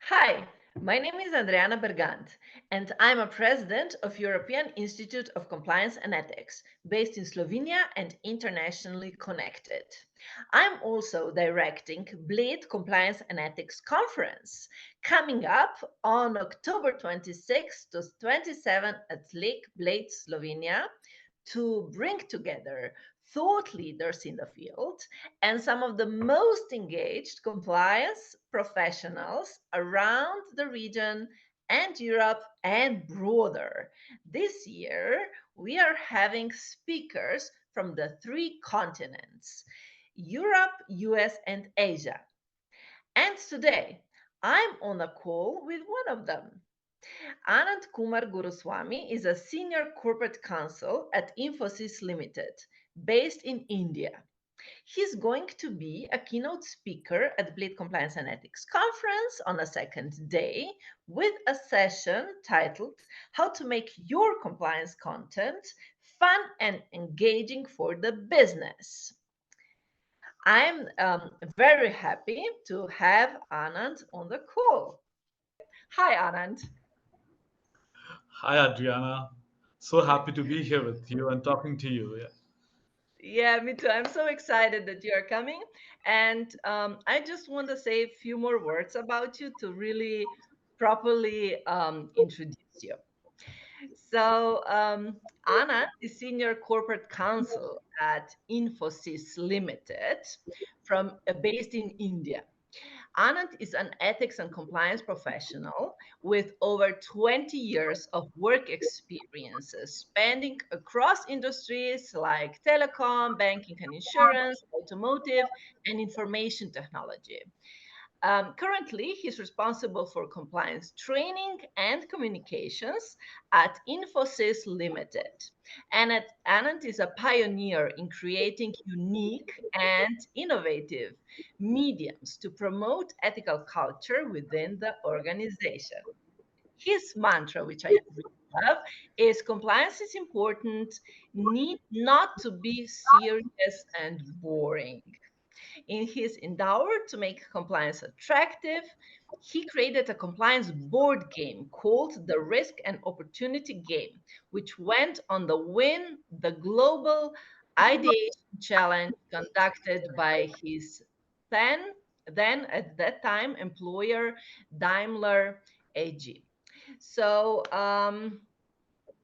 Hi, my name is Adriana Bergant, and I'm a president of European Institute of Compliance and Ethics, based in Slovenia and internationally connected. I'm also directing Blade Compliance and Ethics Conference, coming up on October 26th to 27th at Lake Blade, Slovenia, to bring together thought leaders in the field and some of the most engaged compliance professionals around the region and Europe and broader. This year, we are having speakers from the three continents: Europe, US, and Asia. And today, I'm on a call with one of them. Anand Kumar Guruswamy is a senior corporate counsel at Infosys Limited, based in India. He's going to be a keynote speaker at Blade Compliance and Ethics Conference on a second day with a session titled How to Make Your Compliance Content Fun and Engaging for the Business. I'm very happy to have Anand on the call. Hi, Anand. Hi, Adriana. So happy to be here with you and talking to you. Yeah. Yeah, me too. I'm so excited that you are coming. And I just want to say a few more words about you to really properly introduce you. So, Anna is Senior Corporate Counsel at Infosys Limited, based in India. Anand is an ethics and compliance professional with over 20 years of work experiences spanning across industries like telecom, banking and insurance, automotive, and information technology. Currently, he's responsible for compliance training and communications at Infosys Limited. And Anand is a pioneer in creating unique and innovative mediums to promote ethical culture within the organization. His mantra, which I really love, is compliance is important, need not to be serious and boring. In his endeavor to make compliance attractive, he created a compliance board game called the Risk and Opportunity Game, which went on the win the global ideation challenge conducted by his then, then at that time employer Daimler AG. So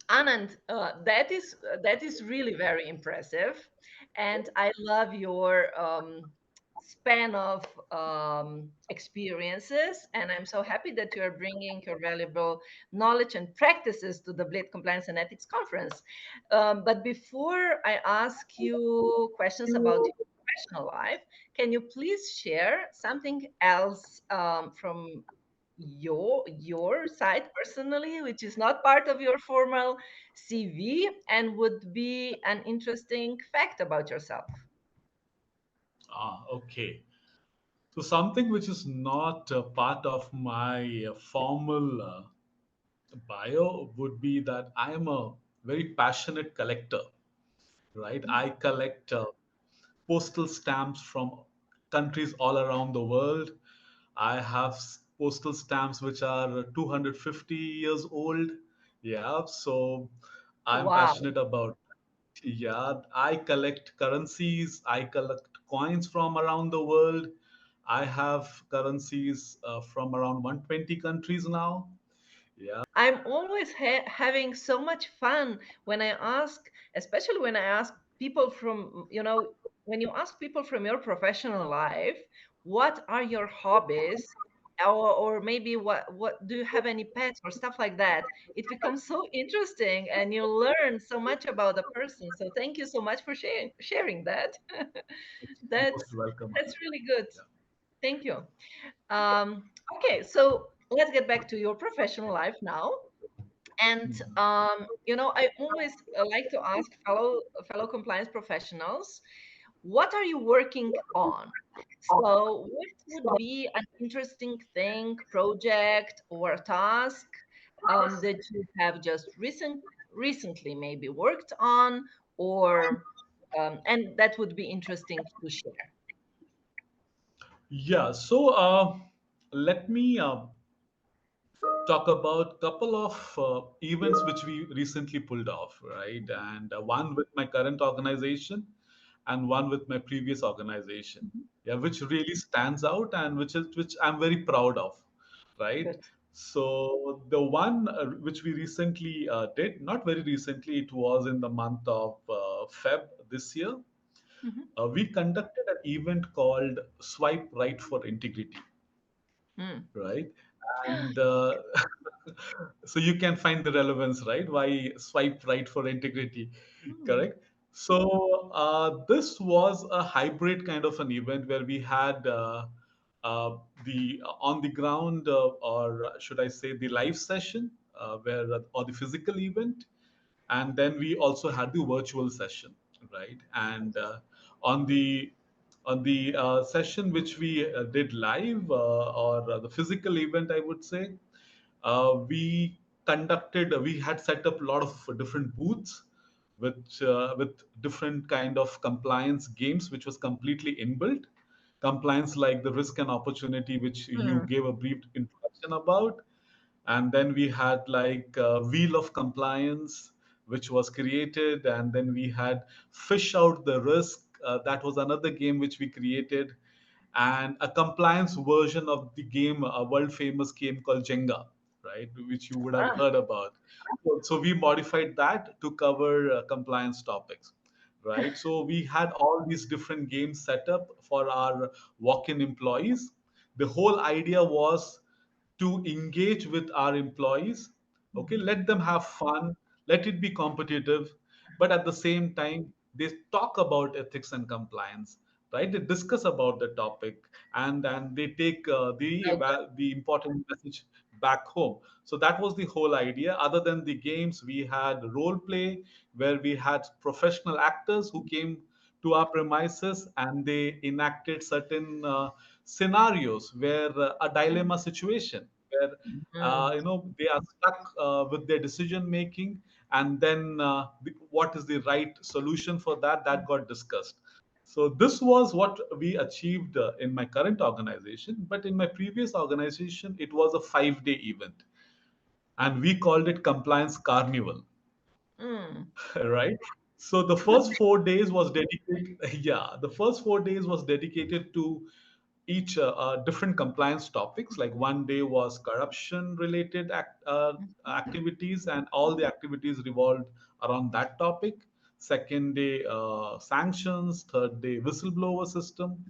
Anand, that is really very impressive, and I love your span of experiences, and I'm so happy that you are bringing your valuable knowledge and practices to the Blade Compliance and Ethics Conference. But before I ask you questions about your professional life, can you please share something else from your side personally, which is not part of your formal CV and would be an interesting fact about yourself? Okay. So, something which is not part of my formal bio would be that I am a very passionate collector, right? I collect postal stamps from countries all around the world. I have postal stamps which are 250 years old. Yeah, so I'm Wow. passionate about. Yeah, I collect currencies. I collect coins from around the world. I have currencies from around 120 countries now. Yeah. I'm always having so much fun when I ask, especially when I ask people from, when you ask people from your professional life, what are your hobbies? Or maybe what do you have any pets or stuff like that? It becomes so interesting and you learn so much about the person. So thank you so much for sharing that. Most That's welcome. that's really good. Yeah. Thank you. Okay, so let's get back to your professional life now. And I always like to ask fellow compliance professionals, what are you working on? So, what would be an interesting thing, project, or task that you have just recently maybe worked on, or and that would be interesting to share. Yeah. So let me talk about couple of events which we recently pulled off, right? And one with my current organization and one with my previous organization. Mhm. Yeah, which really stands out and which I'm very proud of, right? Good. So the one which we recently did, not very recently, it was in the month of Feb this year. Mhm. We conducted an event called Swipe Right for Integrity, Mm. right? And so you can find the relevance, right? Why swipe right for integrity, Mm. correct? So this was a hybrid kind of an event where we had the on the ground, or should I say, the live session, where or the physical event, and then we also had the virtual session, right? And on the session which we did live, or the physical event, I would say, we had set up a lot of different booths with different kind of compliance games, which was completely inbuilt compliance, like the risk and opportunity, which you Mm. gave a brief introduction about. And then we had like wheel of compliance, which was created. And then we had fish out the risk. That was another game which we created. And a compliance version of the game, a world famous game called Jenga, right, which you would have Ah. heard about. So we modified that to cover compliance topics, right? So we had all these different games set up for our walk-in employees. The whole idea was to engage with our employees. Okay, Mhm. let them have fun, let it be competitive, but at the same time they talk about ethics and compliance, right? They discuss about the topic, and they take Okay. the important message back home. So that was the whole idea. Other than the games, we had role play, where we had professional actors who came to our premises and they enacted certain scenarios where a dilemma situation where Mm. they are stuck with their decision making, and then what is the right solution for that got discussed. So this was what we achieved in my current organization. But in my previous organization, it was a 5-day event, and we called it Compliance Carnival. Mm. Right? So the first 4 days was dedicated, yeah, the first 4 days was dedicated to each different compliance topics. Like one day was corruption related activities, and all the activities revolved around that topic. Second day, sanctions. Third day, whistleblower system.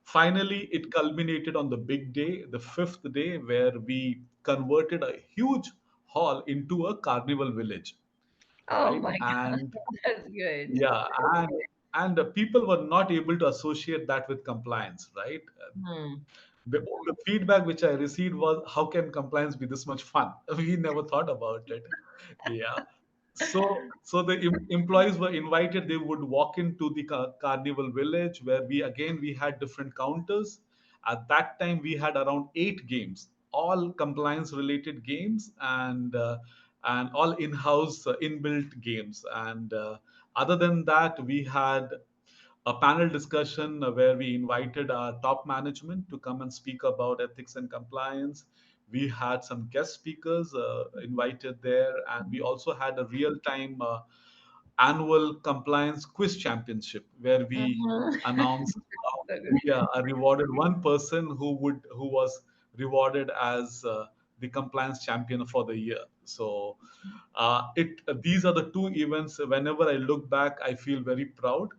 Finally, it culminated on the big day, the fifth day, where we converted a huge hall into a carnival village, Oh right? my God, And that's good. yeah, and people were not able to associate that with compliance, right? Mm. The feedback which I received was, how can compliance be this much fun? We never thought about it. Yeah. So the employees were invited. They would walk into the carnival village, where we had different counters. At that time, we had around 8 games, all compliance related games, and all in-house inbuilt games. And other than that, we had a panel discussion where we invited our top management to come and speak about ethics and compliance. We had some guest speakers invited there, and we also had a real time annual compliance quiz championship, where we Mhm. announced So good. rewarded one person who was rewarded as the compliance champion for the year. So it these are the two events. Whenever I look back, I feel very proud,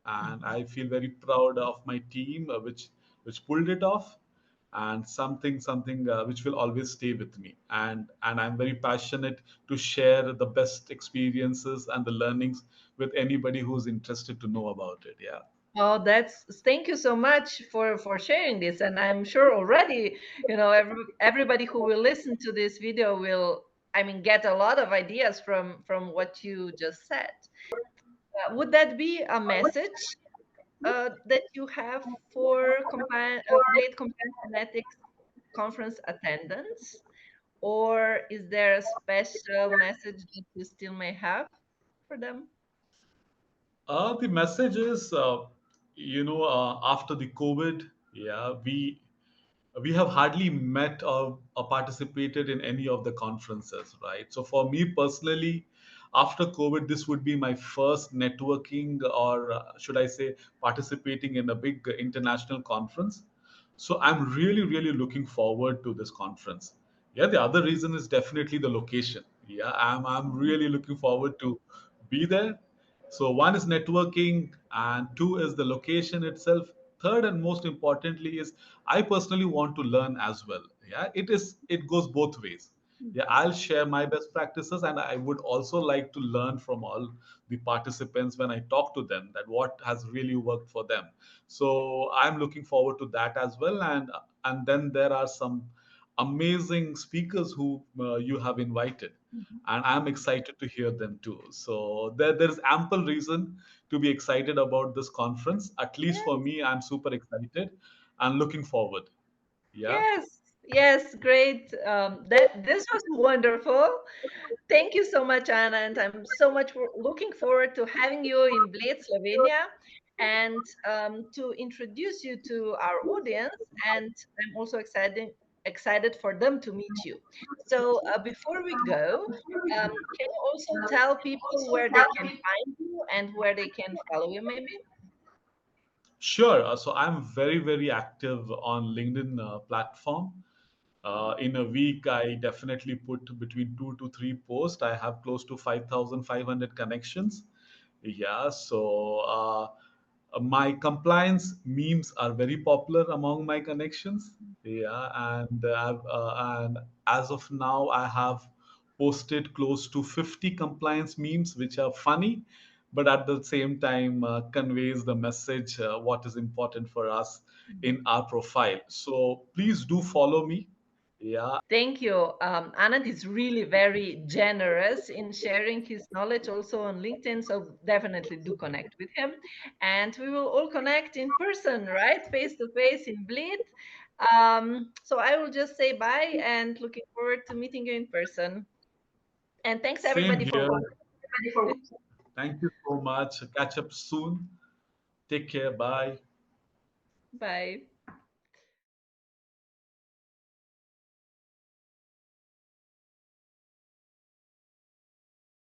and Mhm. I feel very proud of my team, which pulled it off, and something which will always stay with me. And I'm very passionate to share the best experiences and the learnings with anybody who's interested to know about it. Yeah. Oh, that's thank you so much for sharing this. And I'm sure already, everybody who will listen to this video will, I mean, get a lot of ideas from what you just said. Would that be a message that you have for great compliance and ethics conference attendance? Or is there a special message that you still may have for them? The message is, after the COVID, yeah, we have hardly met or participated in any of the conferences, right? So for me personally, after COVID, this would be my first networking, or should I say, participating in a big international conference. So I'm really, really looking forward to this conference. Yeah, the other reason is definitely the location. Yeah, I'm really looking forward to be there. So one is networking, and two is the location itself. Third and most importantly is I personally want to learn as well. Yeah, it goes both ways. Yeah, I'll share my best practices, and I would also like to learn from all the participants when I talk to them that what has really worked for them. So I'm looking forward to that as well. And then there are some amazing speakers who you have invited, and I'm excited to hear them too. So there's ample reason to be excited about this conference. At least for Yes, me, I'm super excited and looking forward. Yeah. yes, yes, great. That this was wonderful. Thank you so much, Anna, and I'm so much looking forward to having you in Bled, Slovenia, and to introduce you to our audience. And I'm also excited for them to meet you. So before we go, can you also tell people where they can find you and where they can follow you, maybe? Sure. So I'm very, very active on LinkedIn platform. In a week, I definitely put between 2 to 3 posts. I have close to 5,500 connections. Yeah. So my compliance memes are very popular among my connections. Yeah, and as of now, I have posted close to 50 compliance memes, which are funny, but at the same time conveys the message what is important for us in our profile. So please do follow me. Yeah. Thank you. Anand is really very generous in sharing his knowledge also on LinkedIn. So definitely do connect with him. And we will all connect in person, right? Face to face in Bleed. So I will just say bye and looking forward to meeting you in person. And thanks Same everybody for here. watching. Thank you so much. Catch up soon. Take care. Bye. Bye.